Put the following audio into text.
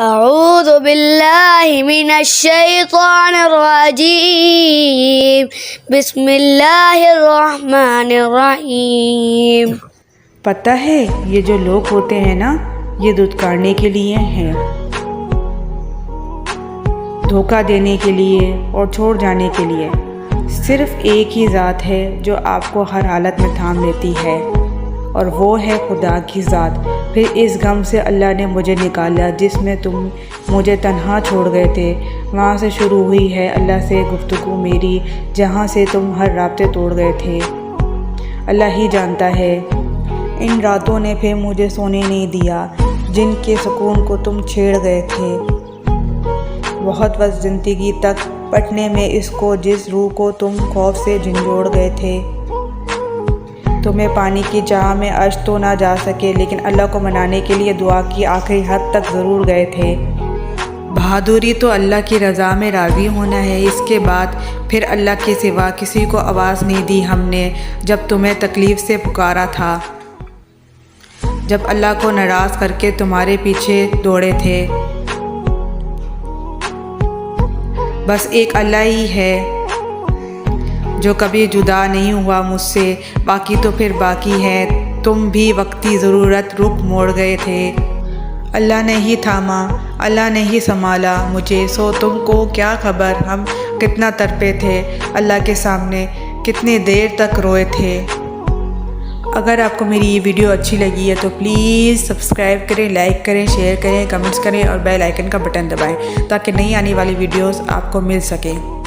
اعوذ باللہ من الشیطان الرجیم بسم اللہ الرحمن الرحیم۔ پتہ ہے یہ جو لوگ ہوتے ہیں نا، یہ دھتکارنے کے لیے ہیں، دھوکہ دینے کے لیے اور چھوڑ جانے کے لیے۔ صرف ایک ہی ذات ہے جو آپ کو ہر حالت میں تھام لیتی ہے، اور وہ ہے خدا کی ذات۔ پھر اس غم سے اللہ نے مجھے نکالا جس میں تم مجھے تنہا چھوڑ گئے تھے۔ وہاں سے شروع ہوئی ہے اللہ سے گفتگو میری، جہاں سے تم ہر رابطے توڑ گئے تھے۔ اللہ ہی جانتا ہے، ان راتوں نے پھر مجھے سونے نہیں دیا جن کے سکون کو تم چھیڑ گئے تھے۔ بہت وقت زندگی تک پٹنے میں اس کو جس روح کو تم خوف سے جھنجھوڑ گئے تھے۔ تمہیں پانی کی چاہ میں عرش تو نہ جا سکے، لیکن اللہ کو منانے کے لیے دعا کی آخری حد تک ضرور گئے تھے۔ بہادری تو اللہ کی رضا میں راضی ہونا ہے، اس کے بعد پھر اللہ کے سوا کسی کو آواز نہیں دی ہم نے جب تمہیں تکلیف سے پکارا تھا، جب اللہ کو ناراض کر کے تمہارے پیچھے دوڑے تھے۔ بس ایک اللہ ہی ہے جو کبھی جدا نہیں ہوا مجھ سے، باقی تو پھر باقی ہے۔ تم بھی وقتی ضرورت رخ موڑ گئے تھے، اللہ نے ہی تھاما، اللہ نے ہی سنبھالا مجھے۔ سو تم کو کیا خبر ہم کتنا تڑپے تھے، اللہ کے سامنے کتنے دیر تک روئے تھے۔ اگر آپ کو میری یہ ویڈیو اچھی لگی ہے تو پلیز سبسکرائب کریں، لائک کریں، شیئر کریں، کمنٹس کریں اور بیل آئیکن کا بٹن دبائیں تاکہ نئی آنے والی ویڈیوز آپ کو مل سکیں۔